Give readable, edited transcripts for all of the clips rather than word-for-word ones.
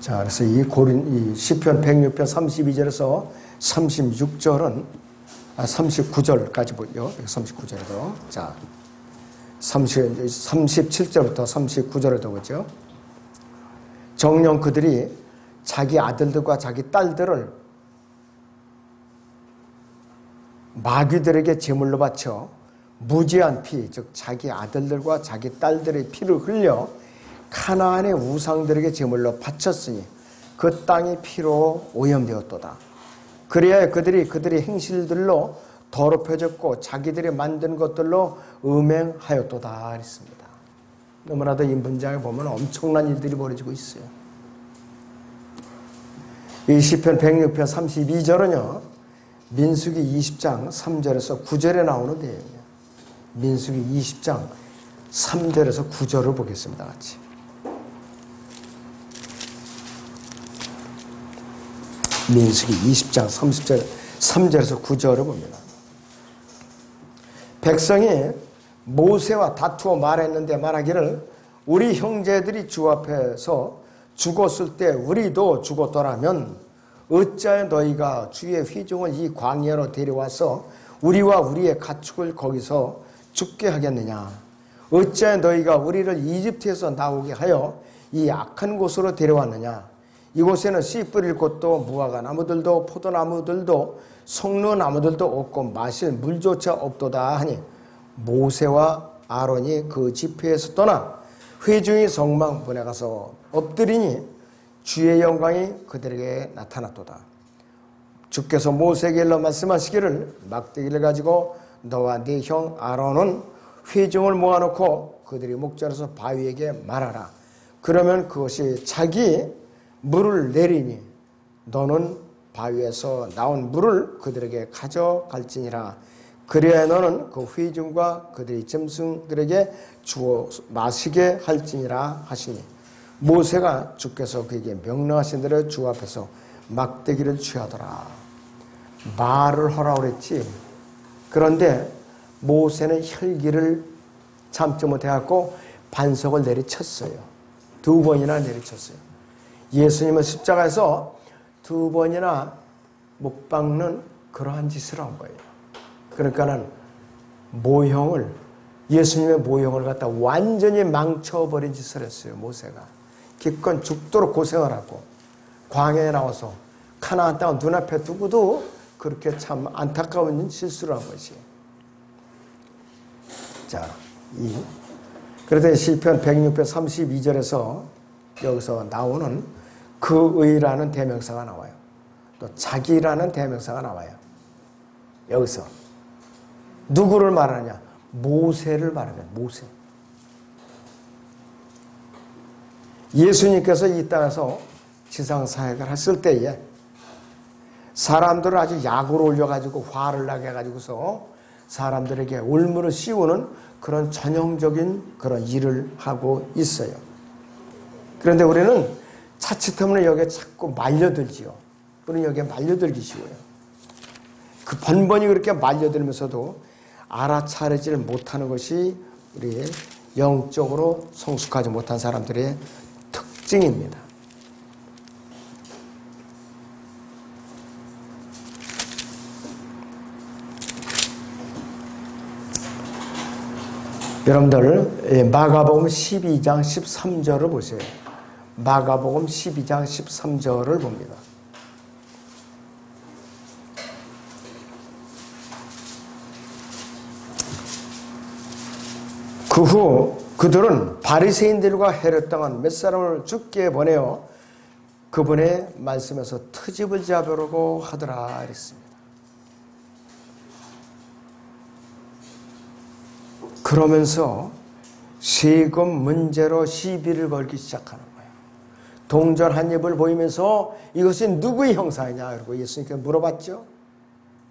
자, 그래서 이 시편 106편 32절에서 36절은 39절까지 보죠. 39절에도. 자, 37절부터 39절에도 보죠. 정녕 그들이 자기 아들들과 자기 딸들을 마귀들에게 제물로 바쳐 무지한 피, 즉 자기 아들들과 자기 딸들의 피를 흘려 가나안의 우상들에게 제물로 바쳤으니 그 땅이 피로 오염되었도다. 그래야 그들의 행실들로 더럽혀졌고 자기들이 만든 것들로 음행하였도다 했습니다. 너무나도 이 문장에 보면 엄청난 일들이 벌어지고 있어요. 이 시편 106편 32절은요. 민수기 20장 3절에서 9절에 나오는 내용이에요. 민수기 20장 3절에서 9절을 보겠습니다. 같이. 민수기 20장 3절에서 9절을 봅니다. 백성이 모세와 다투어 말했는데 말하기를 우리 형제들이 주 앞에서 죽었을 때 우리도 죽었더라면 어찌하여 너희가 주의 회중을 이 광야로 데려와서 우리와 우리의 가축을 거기서 죽게 하겠느냐. 어찌하여 너희가 우리를 이집트에서 나오게 하여 이 악한 곳으로 데려왔느냐. 이곳에는 씨 뿌릴 곳도 무화과 나무들도 포도나무들도 송로나무들도 없고 마실 물조차 없도다 하니 모세와 아론이 그 집회에서 떠나 회중의 성막문에 가서 엎드리니 주의 영광이 그들에게 나타났도다. 주께서 모세에게 일러 말씀하시기를 막대기를 가지고 너와 네 형 아론은 회중을 모아놓고 그들이 목전에서 바위에게 말하라. 그러면 그것이 자기 물을 내리니 너는 바위에서 나온 물을 그들에게 가져갈지니라. 그래야 너는 그 회중과 그들의 짐승들에게 주어 마시게 할지니라 하시니 모세가 주께서 그에게 명령하신 대로 주 앞에서 막대기를 취하더라. 말을 하라 그랬지. 그런데 모세는 혈기를 참지 못해갖고 반석을 내리쳤어요. 2번이나 내리쳤어요. 예수님은 십자가에서 2번이나 못 박는 그러한 짓을 한 거예요. 그러니까는 예수님의 모형을 갖다 완전히 망쳐버린 짓을 했어요. 모세가. 기껏 죽도록 고생을 하고 광야에 나와서 가나안 땅을 눈앞에 두고도 그렇게 참 안타까운 실수를 한 것이에요. 자, 그래도 시편 106편 32절에서 여기서 나오는 그의라는 대명사가 나와요. 또 자기라는 대명사가 나와요. 여기서 누구를 말하느냐? 모세를 말하는 모세. 예수님께서 이 땅에서 지상사역을 했을 때에 사람들을 아주 약으로 올려가지고 화를 나게 해가지고서 사람들에게 올무를 씌우는 그런 전형적인 그런 일을 하고 있어요. 그런데 우리는 자칫하면 여기에 자꾸 말려들지요. 우리는 여기에 말려들기 쉬워요. 그 번번이 그렇게 말려들면서도 알아차리지를 못하는 것이 우리 영적으로 성숙하지 못한 사람들의 특징입니다. 여러분들 마가복음 12장 13절을 보세요. 마가복음 12장 13절을 봅니다. 그 후 그들은 바리새인들과 헤롯 당한 몇 사람을 죽게 보내어 그분의 말씀에서 트집을 잡으려고 하더라 그랬습니다. 그러면서 세금 문제로 시비를 걸기 시작하는 거예요. 동전 한 입을 보이면서 이것이 누구의 형상이냐 그러고 예수님께 물어봤죠.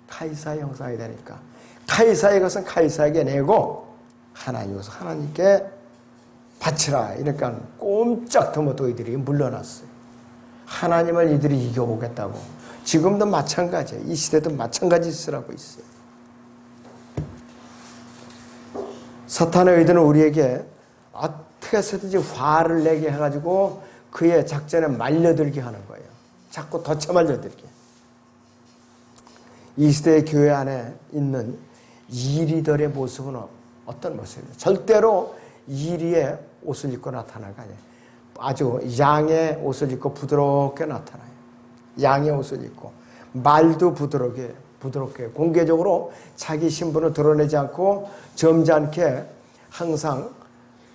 카이사의 형상이 되니까 카이사의 것은 카이사에게 내고 하나님께서 하나님께 바치라. 이러니까 꼼짝도 이들이 물러났어요. 하나님을 이들이 이겨보겠다고. 지금도 마찬가지예요. 이 시대도 마찬가지 짓을 하고 있어요. 사탄의 의도는 우리에게 어떻게 해서든지 화를 내게 해가지고 그의 작전에 말려들게 하는 거예요. 자꾸 덧쳐 말려들게. 이 시대의 교회 안에 있는 이리들의 모습은 어떤 모습이에요? 절대로 이리의 옷을 입고 나타나는 거 아니에요. 아주 양의 옷을 입고 부드럽게 나타나요. 양의 옷을 입고 말도 부드럽게 공개적으로 자기 신분을 드러내지 않고 점잖게 항상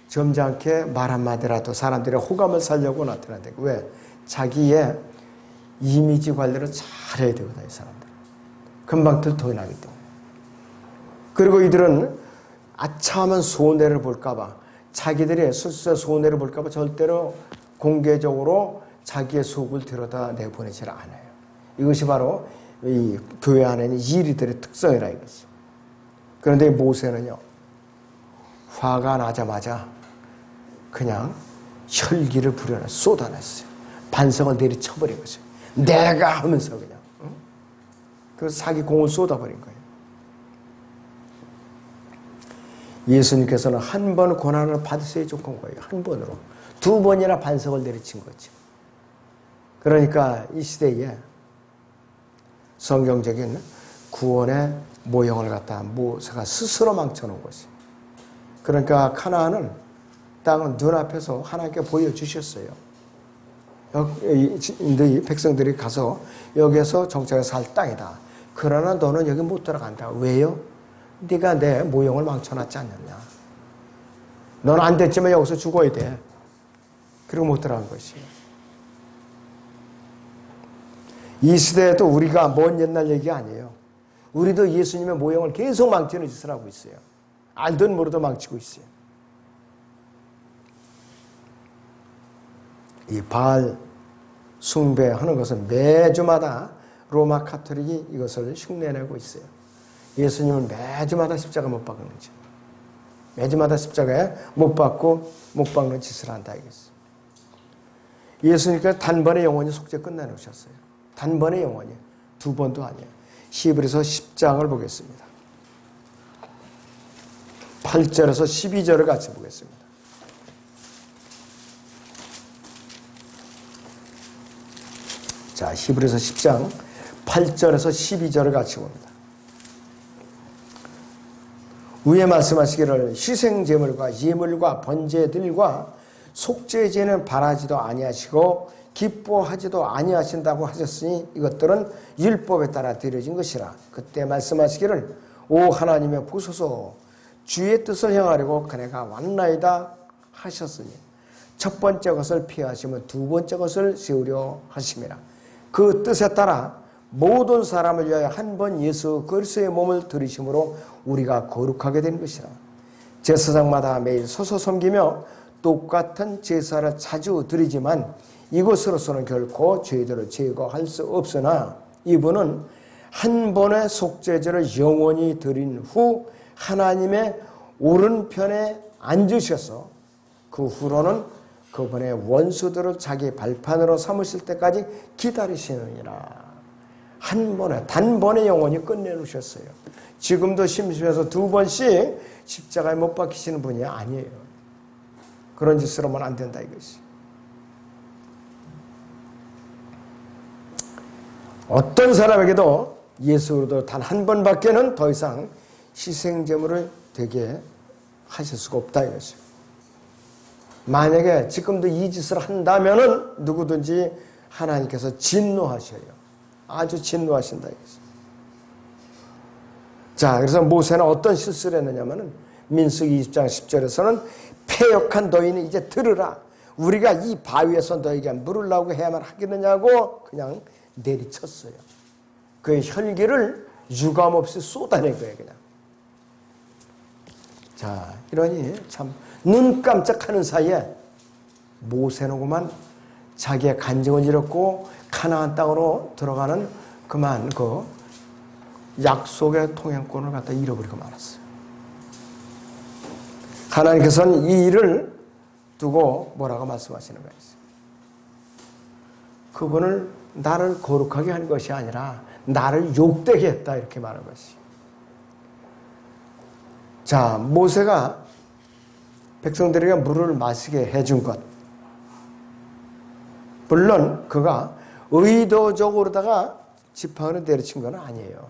점잖게 말 한마디라도 사람들의 호감을 살려고 나타나야 되고 왜? 자기의 이미지 관리를 잘해야 되거든 이 사람들. 금방 들통나기 때문에. 그리고 이들은 아차하면 손해를 볼까봐 자기들의 술수의 손해를 볼까봐 절대로 공개적으로 자기의 속을 들여다내보내질 않아요. 이것이 바로 이 교회 안에 있는 이리들의 특성이라 이거죠. 그런데 모세는요. 화가 나자마자 그냥 혈기를 부려내 쏟아냈어요. 반성을 내리쳐버린 거죠. 내가 하면서 그냥. 그래서 자기 공을 쏟아버린 거예요. 예수님께서는 한 번 고난을 받으셔야 좋은 거예요. 한 번으로. 두 번이나 반성을 내리친 거죠. 그러니까 이 시대에 성경적인 구원의 모형을 갖다 모세가 스스로 망쳐놓은 것이. 그러니까 가나안은 땅은 눈앞에서 하나님께 보여주셨어요. 너희 백성들이 가서 여기에서 정착해 살 땅이다. 그러나 너는 여기 못 들어간다. 왜요? 네가 내 모형을 망쳐놨지 않느냐. 너는 안 됐지만 여기서 죽어야 돼. 그리고 못 들어간 것이에요. 이 시대에도 우리가 먼 옛날 얘기 아니에요. 우리도 예수님의 모형을 계속 망치는 짓을 하고 있어요. 알든 모르든 망치고 있어요. 이 바알 숭배하는 것은 매주마다 로마 카톨릭이 이것을 흉내내고 있어요. 예수님은 매주마다 십자가 못 박는 거죠. 매주마다 십자가에 못 박는 짓을 한다 이거죠. 예수님께서 단번에 영원히 속죄 끝내놓으셨어요. 단번에 영원히. 두 번도 아니에요. 히브리서 10장을 보겠습니다. 8절에서 12절을 같이 보겠습니다. 자, 히브리서 10장 8절에서 12절을 같이 봅니다. 위에 말씀하시기를 희생제물과 예물과 번제들과 속죄제는 바라지도 아니하시고 기뻐하지도 아니하신다고 하셨으니 이것들은 율법에 따라 드려진 것이라. 그때 말씀하시기를 오 하나님의 보소서 주의 뜻을 행하려고 그네가 왔나이다 하셨으니 첫 번째 것을 피하시면 두 번째 것을 세우려 하심이라. 그 뜻에 따라 모든 사람을 위하여 한 번 예수 그리스도의 몸을 들이심으로 우리가 거룩하게 된 것이라. 제사장마다 매일 서서 섬기며 똑같은 제사를 자주 드리지만 이것으로서는 결코 죄들을 제거할 수 없으나 이분은 한 번의 속죄제를 영원히 드린 후 하나님의 오른편에 앉으셔서 그 후로는 그분의 원수들을 자기 발판으로 삼으실 때까지 기다리시느니라. 한 번에 단번에 영원히 끝내놓으셨어요. 지금도 심심해서 두 번씩 십자가에 못 박히시는 분이 아니에요. 그런 짓을 하면 안 된다 이것이. 어떤 사람에게도 예수로도 단 한 번밖에는 더 이상 희생제물을 되게 하실 수가 없다 이것이요. 만약에 지금도 이 짓을 한다면은 누구든지 하나님께서 진노하셔요. 아주 진노하신다 이것이요. 자, 그래서 모세는 어떤 실수를 했느냐면은 민수기 20장 10절에서는 패역한 너희는 이제 들으라. 우리가 이 바위에서 너희에게 물을 나오게 해야만 하겠느냐고 그냥 내리쳤어요. 그의 혈기를 유감없이 쏟아낸 거예요, 그냥. 자, 이러니 참 눈 깜짝하는 사이에 모세는 그만 자기의 간증을 잃었고 가나안 땅으로 들어가는 그만 그 약속의 통행권을 갖다 잃어버리고 말았어요. 하나님께서는 이 일을 두고 뭐라고 말씀하시는 거예요? 그분을 나를 거룩하게 한 것이 아니라 나를 욕되게 했다 이렇게 말한 것이. 자, 모세가 백성들에게 물을 마시게 해준 것 물론 그가 의도적으로다가 지팡이를 내리친 건 아니에요.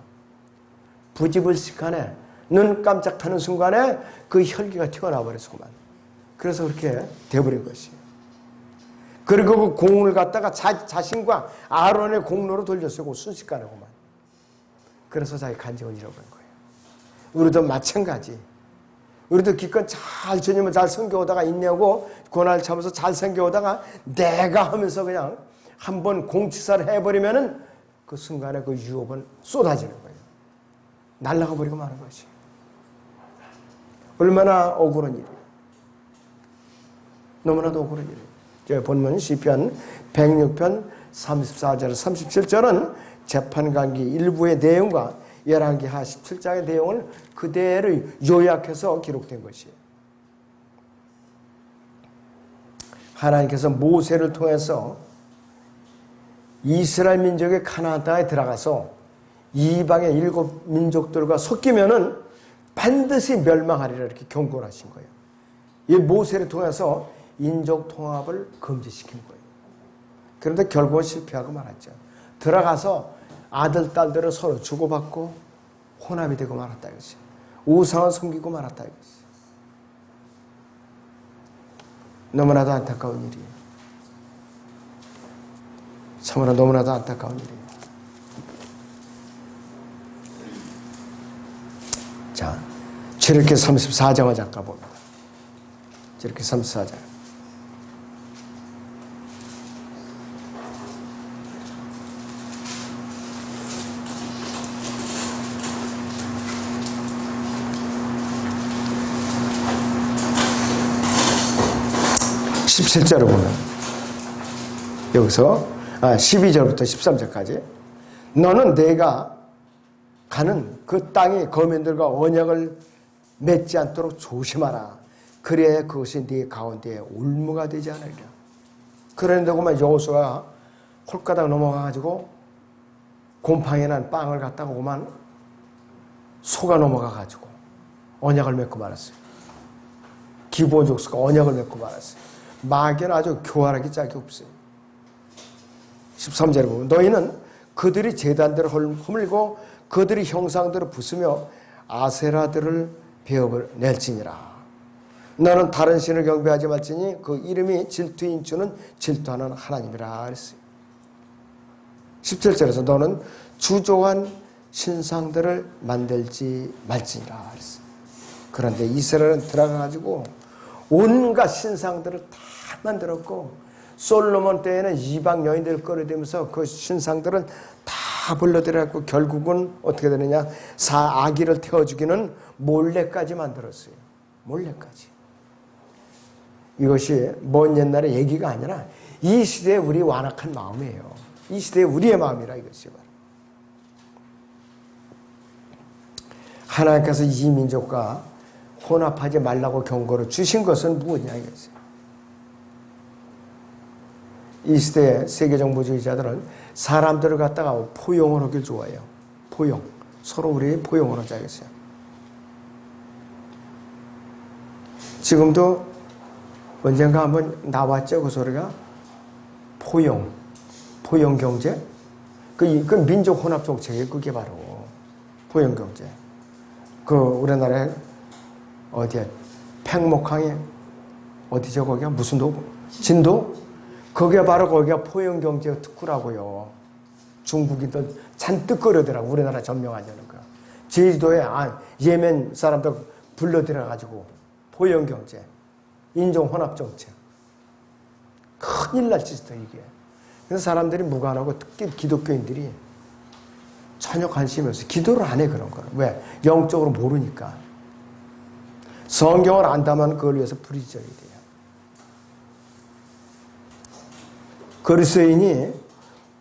부지불식간에 눈 깜짝하는 순간에 그 혈기가 튀어나와 버렸구만. 그래서 그렇게 돼버린 것이에요. 그리고 그 공을 갖다가 자신과 아론의 공로로 돌렸어요. 순식간에구만. 그래서 자기 간증을 잃어버린 거예요. 우리도 마찬가지. 우리도 기껏 잘 주님을 잘 섬겨오다가 인내하고 고난을 참아서 잘 섬겨오다가 내가 하면서 그냥 한번 공치사를 해버리면은 그 순간에 그 유업은 쏟아지는 거예요. 날아가 버리고 마는 것이. 얼마나 억울한 일이에요. 너무나도 억울한 일이에요. 저 본문 시편 106편 34절 37절은 재판관계 일부의 내용과 열왕기하 17장의 내용을 그대로 요약해서 기록된 것이에요. 하나님께서 모세를 통해서 이스라엘 민족의 가나안 땅에 들어가서 이방의 7 민족들과 섞이면은 반드시 멸망하리라 이렇게 경고를 하신 거예요. 이 모세를 통해서 인족 통합을 금지시킨 거예요. 그런데 결국은 실패하고 말았죠. 들어가서 아들, 딸들을 서로 주고받고 혼합이 되고 말았다 이것이. 우상을 섬기고 말았다 이것이. 너무나도 안타까운 일이에요. 참으로 너무나도 안타까운 일이에요. 자, 출애굽기 34장을 잠깐 봅니다. 출애굽기 34장. 17절을 보면 여기서 12절부터 13절까지 너는 내가 가는 그 땅의 거민들과 언약을 맺지 않도록 조심하라. 그래야 그것이 네 가운데에 올무가 되지 않으리라. 그런데고만 여호수아가 홀가닥 넘어가가지고 곰팡이 난 빵을 갖다가 오만 소가 넘어가가지고 언약을 맺고 말았어요. 기브온 족수가 언약을 맺고 말았어요. 마귀는 아주 교활하기 짝이 없어요. 13절에 보면 너희는 그들이 제단들을 허물고 그들이 형상들을 부수며 아세라들을 배업을 낼지니라. 너는 다른 신을 경배하지 말지니 그 이름이 질투인 주는 질투하는 하나님이라 그랬어요. 17절에서 너는 주조한 신상들을 만들지 말지니라 그랬어요. 그런데 이스라엘은 들어가가지고 온갖 신상들을 다 만들었고 솔로몬 때에는 이방 여인들을 끌어들이면서 그 신상들은 다 불러들여갖고 결국은 어떻게 되느냐, 아기를 태워주기는 몰래까지 만들었어요. 몰래까지. 이것이 먼 옛날의 얘기가 아니라 이 시대에 우리 완악한 마음이에요. 이 시대에 우리의 마음이라 이것이 바로. 하나님께서 이 민족과 혼합하지 말라고 경고를 주신 것은 무엇이냐 이거죠. 이 시대의 세계적 무주의자들은 사람들을 갖다가 포용을 하길 좋아해요. 포용. 서로 우리 포용을 하자 이거죠. 지금도 언젠가 한번 나왔죠 그 소리가. 포용. 포용 경제. 그 민족 혼합 정책이 그게 바로 포용 경제. 그 우리나라에 어디야? 팽목항에 어디죠 거기가? 무슨 도? 진도? 그게 바로 거기가 포용경제 특구라고요. 중국인들 잔뜩 끌어들라고 우리나라 점령하자는 거. 제주도에 예멘 사람들 불러들여가지고 포용경제, 인종혼합정책. 큰일 날 짓이다 이게. 그래서 사람들이 무관하고 특히 기독교인들이 전혀 관심이 없어요. 기도를 안 해 그런 거는. 왜? 영적으로 모르니까. 성경을 안다면 그걸 위해서 부딪혀야 돼요. 그리스도인이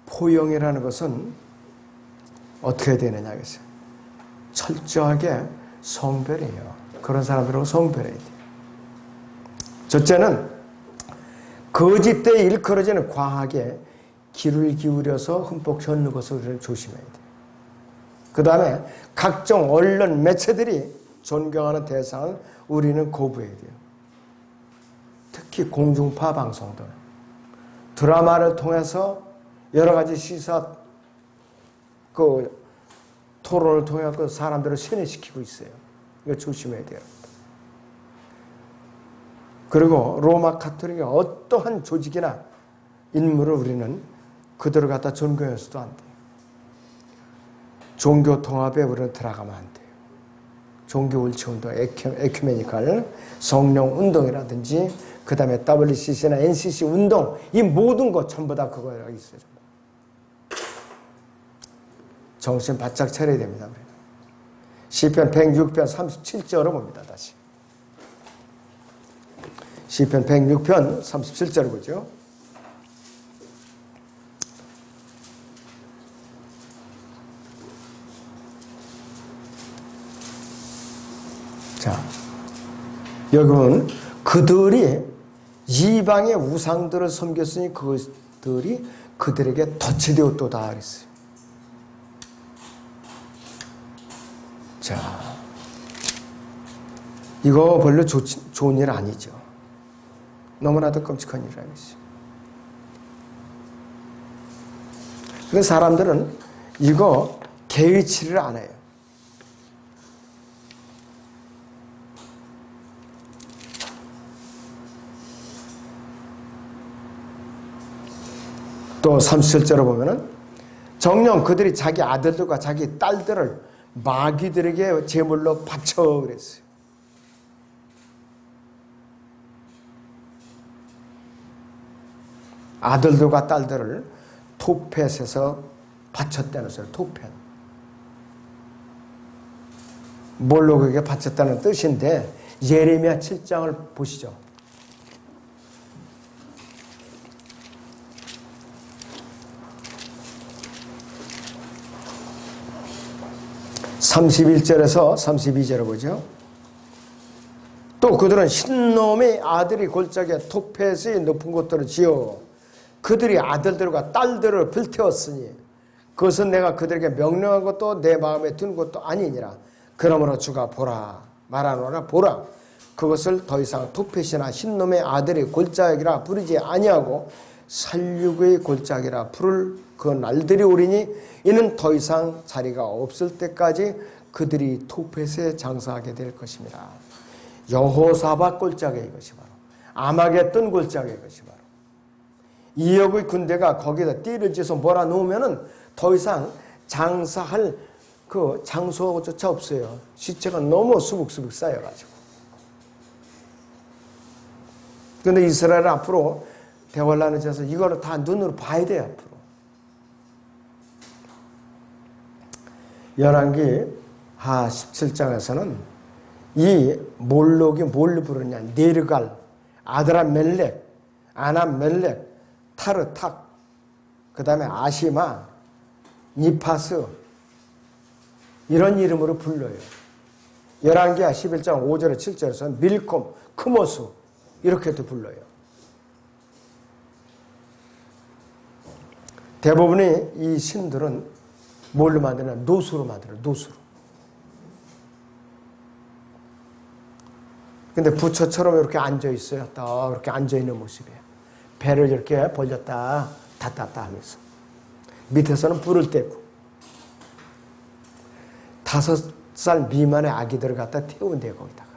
포용이라는 것은 어떻게 해야 되느냐 하겠어요. 철저하게 성별해요. 그런 사람들하고 성별해야 돼요. 첫째는 거짓되이 일컬어지는 과학에 귀를 기울여서 흠뻑 젖는 것을 우리는 조심해야 돼요. 그 다음에 각종 언론 매체들이 존경하는 대상을 우리는 거부해야 돼요. 특히 공중파 방송들. 드라마를 통해서 여러 가지 시사 토론을 통해 사람들을 세뇌시키고 있어요. 이거 조심해야 돼요. 그리고 로마 가톨릭의 어떠한 조직이나 인물을 우리는 그들을 갖다 존경해서도 안 돼요. 종교 통합에 우리는 들어가면 안 돼요. 종교 옳지 운동, 에큐메니칼 성령 운동이라든지 그 다음에 WCC나 NCC 운동, 이 모든 것 전부 다 그거가 있어요. 정신 바짝 차려야 됩니다. 시편 106편 37절을 봅니다. 다시 시편 106편 37절을 보죠. 자, 여기 보면 그들이 이방의 우상들을 섬겼으니 그들이 그들에게 덫이 되었도다 그랬어요. 자, 이거 별로 좋은 일 아니죠. 너무나도 끔찍한 일이라고 했어요. 그래서 사람들은 이거 개의치를 안 해요. 또 37절을 보면은 정녕 그들이 자기 아들들과 자기 딸들을 마귀들에게 제물로 바쳐 그랬어요. 아들들과 딸들을 토펫에서 바쳤다는 소리. 토펫. 몰록에게 바쳤다는 뜻인데 예레미야 7장을 보시죠. 31절에서 32절을 보죠. 또 그들은 신놈의 아들이 골짜기에 토펫의 높은 곳들을 지어 그들이 아들들과 딸들을 불태웠으니 그것은 내가 그들에게 명령한 것도 내 마음에 든 것도 아니니라. 그러므로 주가 보라 말하노라 보라 그것을 더 이상 토펫이나 신놈의 아들이 골짜기라 부르지 아니하고 살육의 골짜기라 부를 그 날들이 오리니 이는 더 이상 자리가 없을 때까지 그들이 토펫에 장사하게 될 것입니다. 여호사밧 골짜기 이것이 바로 아마겟돈 골짜기 이것이 바로 이역의 군대가 거기다 띠를 지어서 몰아놓으면은 더 이상 장사할 그 장소조차 없어요. 시체가 너무 수북수북 쌓여가지고. 그런데 이스라엘은 앞으로 대환란을 지어서 이거를 다 눈으로 봐야 돼요. 앞으로. 열왕기 하 17장에서는 이 몰록이 뭘 부르냐. 네르갈, 아드람멜렉, 아남멜렉, 타르탁, 그 다음에 아시마, 니파스 이런 이름으로 불러요. 열왕기하 11장 5절에 7절에서는 밀콤, 크모스 이렇게도 불러요. 대부분의 이 신들은 뭘로 만드냐? 노수로 만들어요. 노수로. 근데 부처처럼 이렇게 앉아있어요. 딱 이렇게 앉아있는 모습이에요. 배를 이렇게 벌렸다 닫았다 하면서 밑에서는 불을 떼고 5살 미만의 아기들을 갖다 태운대요. 거기다가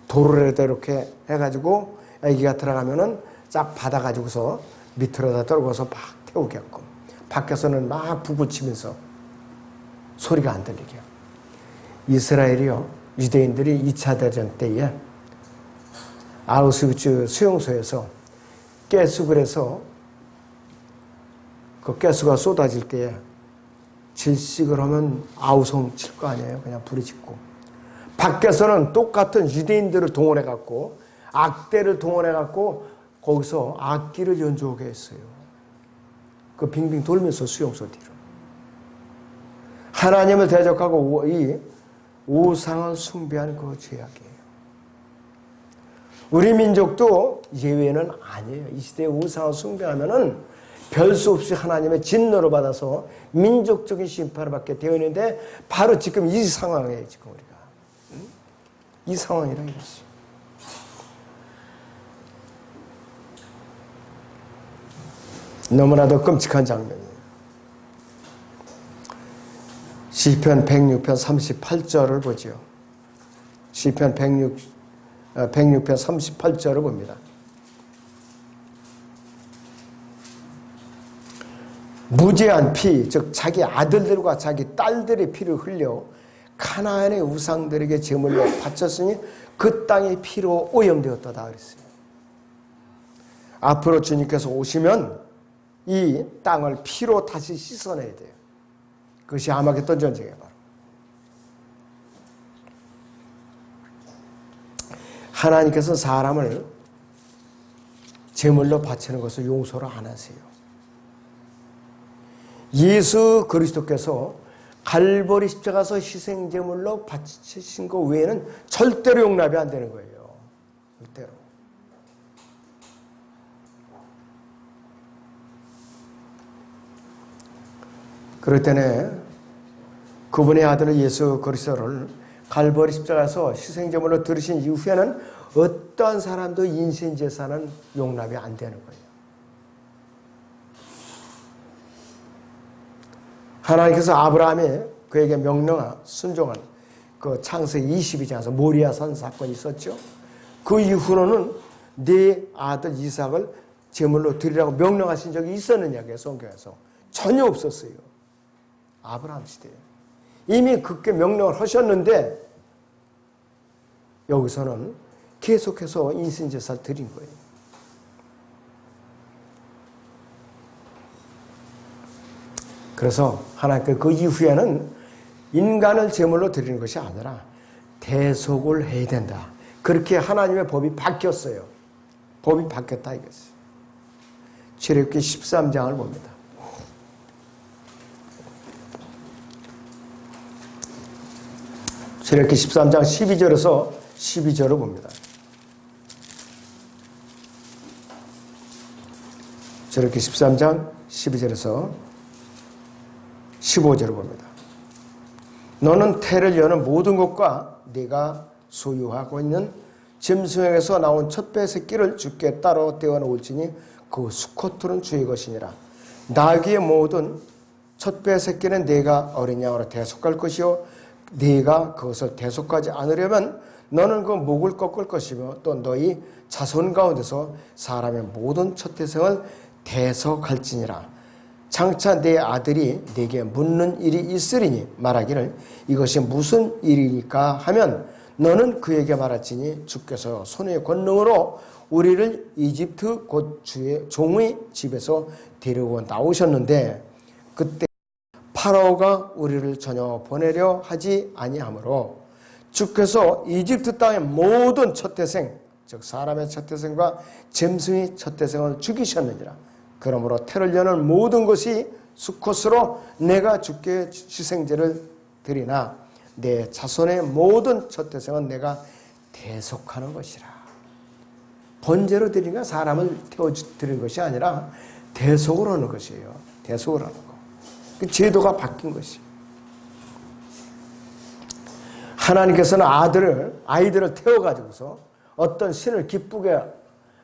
돌을 이렇게 해가지고 아기가 들어가면은 쫙 받아가지고서 밑으로다 떨궈서 막 태우게끔 밖에서는 막 북을 치면서 소리가 안 들리게. 이스라엘이요, 유대인들이 2차 대전 때에 아우슈비츠 수용소에서 가스불 해서 그 가스가 쏟아질 때에 질식을 하면 아우성 칠 거 아니에요. 그냥 불이 짓고. 밖에서는 똑같은 유대인들을 동원해갖고 악대를 동원해갖고 거기서 악기를 연주하게 했어요. 그 빙빙 돌면서 수용소 뒤로. 하나님을 대적하고 이 우상을 숭배한 그 죄악이에요. 우리 민족도 예외는 아니에요. 이 시대에 우상을 숭배하면은 별 수 없이 하나님의 진노를 받아서 민족적인 심판을 받게 되어 있는데 바로 지금 이 상황이에요. 지금 우리가. 이 상황이라 이것이. 너무나도 끔찍한 장면이에요. 시편 106편 38절을 보죠. 시편 106편 38절을 봅니다. 무죄한 피, 즉 자기 아들들과 자기 딸들의 피를 흘려 가나안의 우상들에게 제물로 바쳤으니 그 땅이 피로 오염되었다 그랬어요. 앞으로 주님께서 오시면 이 땅을 피로 다시 씻어내야 돼요. 그것이 아마겟돈 전쟁이에요. 바로. 하나님께서 사람을 제물로 바치는 것을 용서를 안 하세요. 예수 그리스도께서 갈보리 십자가에서 희생제물로 바치신 것 외에는 절대로 용납이 안 되는 거예요. 절대로. 그럴 때는 그분의 아들 예수 그리스도를 갈보리 십자가에서 희생제물로 들으신 이후에는 어떤 사람도 인신제사는 용납이 안 되는 거예요. 하나님께서 아브라함이 그에게 명령한 순종한 그 창세기 22장에서 모리아산 사건이 있었죠. 그 이후로는 네 아들 이삭을 제물로 드리라고 명령하신 적이 있었느냐고요. 성경에서 전혀 없었어요. 아브라함 시대에 이미 그렇게 명령을 하셨는데 여기서는 계속해서 인신제사를 드린 거예요. 그래서 하나님께 그 이후에는 인간을 제물로 드리는 것이 아니라 대속을 해야 된다. 그렇게 하나님의 법이 바뀌었어요. 법이 바뀌었다 이거죠. 출애굽기 13장을 봅니다. 출애굽기 13장 12절에서 12절을 봅니다. 출애굽기 13장 12절에서 15절을 봅니다. 너는 태를 여는 모든 것과 네가 소유하고 있는 짐승에게서 나온 첫배 새끼를 주께 따로 떼어놓을지니 그 수코틀은 주의 것이니라. 나귀의 모든 첫배 새끼는 네가 어린 양으로 대속할 것이요 네가 그것을 대속하지 않으려면 너는 그 목을 꺾을 것이며 또 너희 자손 가운데서 사람의 모든 첫 태생을 대속할지니라. 장차 내 아들이 네게 묻는 일이 있으리니 말하기를 이것이 무슨 일이니까 하면 너는 그에게 말할지니 주께서 손의 권능으로 우리를 이집트 곧 주의 종의 집에서 데리고 나오셨는데 그때 파라오가 우리를 전혀 보내려 하지 아니하므로 주께서 이집트 땅의 모든 첫태생 즉 사람의 첫태생과 짐승의 첫태생을 죽이셨느니라. 그러므로 태를 여는 모든 것이 수컷으로 내가 주께 희생제를 드리나 내 자손의 모든 첫태생은 내가 대속하는 것이라. 번제로 드리니까 사람을 태워드리는 것이 아니라 대속을 하는 것이에요. 대속을 하는 거. 그 제도가 바뀐 것이에요. 하나님께서는 아이들을 태워가지고서 어떤 신을 기쁘게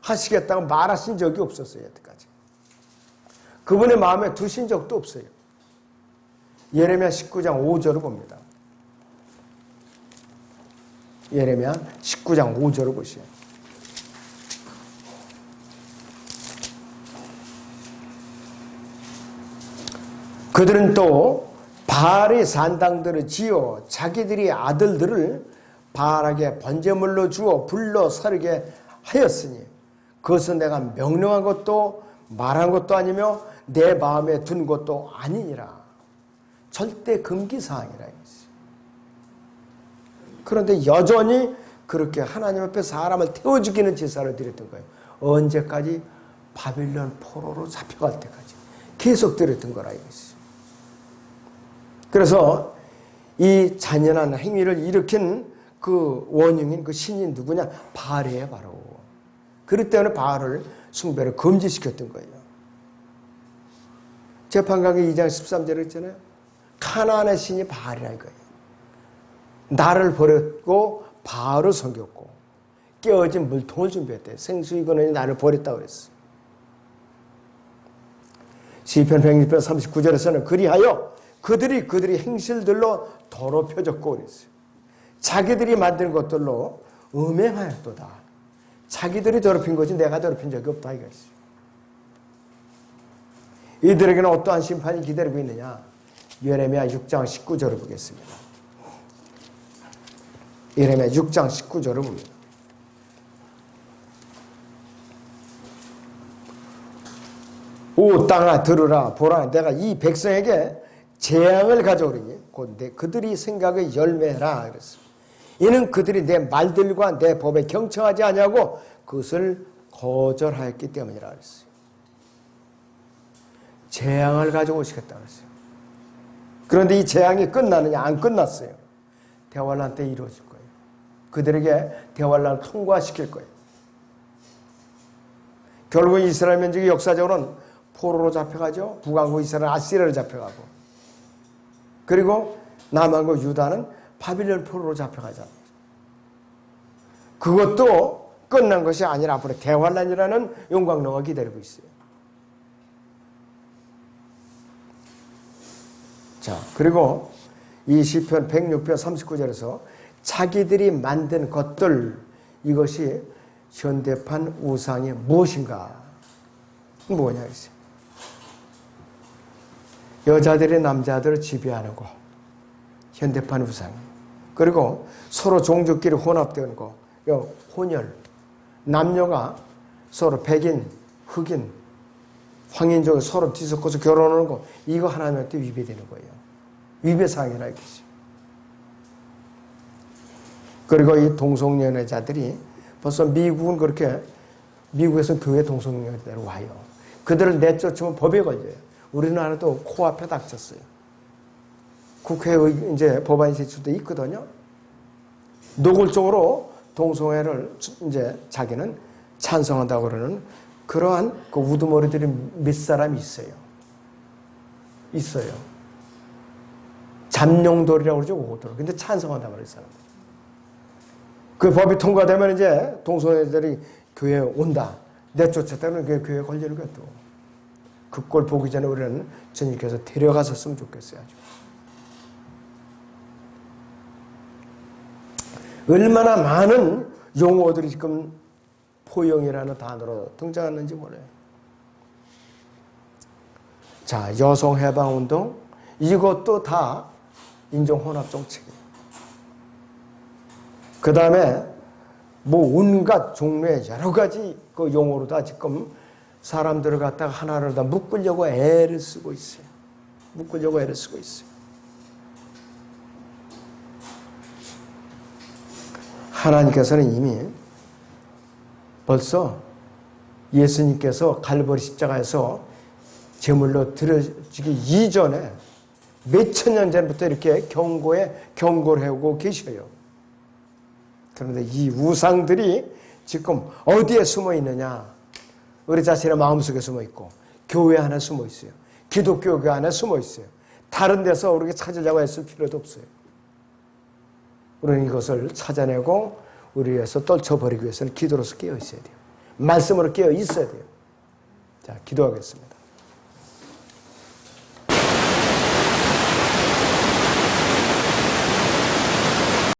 하시겠다고 말하신 적이 없었어요. 여태까지. 그분의 마음에 두신 적도 없어요. 예레미야 19장 5절을 봅니다. 예레미야 19장 5절을 보시죠. 그들은 또 바알의 산당들을 지어 자기들의 아들들을 바알에게 번제물로 주어 불러 서르게 하였으니 그것은 내가 명령한 것도 말한 것도 아니며 내 마음에 둔 것도 아니니라. 절대 금기사항이라 했어요. 그런데 여전히 그렇게 하나님 앞에 사람을 태워 죽이는 제사를 드렸던 거예요. 언제까지? 바빌론 포로로 잡혀갈 때까지 계속 드렸던 거라 이거죠. 그래서 이 잔인한 행위를 일으킨 그 원흉인 그 신이 누구냐? 바알이에요, 바로. 그렇기 때문에 바알을 숭배를 금지시켰던 거예요. 재판관계 2장 13절에 있잖아요. 가나안의 신이 바알이라 이거예요. 나를 버렸고 바알을 섬겼고 깨어진 물통을 준비했대요. 생수이거는 나를 버렸다고 그랬어요. 시편 106편 39절에서는 그리하여 그들이 행실들로 더럽혀졌고 그랬어요. 자기들이 만든 것들로 음행하였도다. 자기들이 더럽힌 거지 내가 더럽힌 적이 없다 이거였어요. 이들에게는 어떠한 심판이 기다리고 있느냐? 예레미야 6장 19절을 보겠습니다. 예레미야 6장 19절을 봅니다. 오 땅아 들으라 보라 내가 이 백성에게 재앙을 가져오리니 곧 그들이 생각의 열매라 그랬습니다. 이는 그들이 내 말들과 내 법에 경청하지 아니하고 그것을 거절하였기 때문이라 그랬어요. 재앙을 가져오시겠다 그랬어요. 그런데 이 재앙이 끝나느냐? 안 끝났어요. 대환란 때 이루어질 거예요. 그들에게 대환란을 통과시킬 거예요. 결국 이스라엘 민족이 역사적으로는 포로로 잡혀가죠. 북왕국 이스라엘 아시리아로 잡혀가고 그리고 남왕국 유다는 바빌론 포로로 잡혀가잖아요. 그것도 끝난 것이 아니라 앞으로 대환란이라는 용광로가 기다리고 있어요. 자, 그리고 이 시편 106편 39절에서 자기들이 만든 것들 이것이 현대판 우상이 무엇인가? 뭐냐 했어요. 여자들이 남자들을 지배하는 거 현대판 우상. 그리고 서로 종족끼리 혼합되는 거 혼혈. 남녀가 서로 백인, 흑인, 황인족이 서로 뒤섞어서 결혼하는 거 이거 하나님한테 위배되는 거예요. 위배사항이라 이것이. 그리고 이 동성연애자들이 벌써 미국은 그렇게 미국에서 교회 동성연애자로 와요. 그들을 내쫓으면 법에 걸려요. 우리나라도 코앞에 닥쳤어요. 국회에 이제 법안이 제출돼 있거든요. 노골적으로 동성애를 이제 자기는 찬성한다고 그러는 그러한 그 우두머리들이 몇 사람이 있어요. 있어요. 잠룡돌이라고 그러죠. 그것들. 근데 찬성한다고 그래요, 사람들. 그 법이 통과되면 이제 동성애자들이 교회에 온다. 내쫓았다는 게 교회에 걸리는 거야, 또. 그 꼴 보기 전에 우리는 주님께서 데려가셨으면 좋겠어요, 아주. 얼마나 많은 용어들이 지금 포용이라는 단어로 등장하는지 몰라요. 자, 여성해방운동, 이것도 다 인종혼합 정책이에요. 그 다음에 뭐 온갖 종류의 여러 가지 그 용어로 다 지금 사람들을 갖다가 하나를 다 묶으려고 애를 쓰고 있어요. 묶으려고 애를 쓰고 있어요. 하나님께서는 이미 벌써 예수님께서 갈보리 십자가에서 제물로 드려지기 이전에 몇천 년 전부터 이렇게 경고를 해오고 계셔요. 그런데 이 우상들이 지금 어디에 숨어 있느냐? 우리 자신의 마음속에 숨어 있고 교회 안에 숨어 있어요. 기독교 안에 숨어 있어요. 다른 데서 우리가 찾으려고 했을 필요도 없어요. 우리는 이것을 찾아내고 우리에서 떨쳐버리기 위해서는 기도로서 깨어 있어야 돼요. 말씀으로 깨어 있어야 돼요. 자, 기도하겠습니다.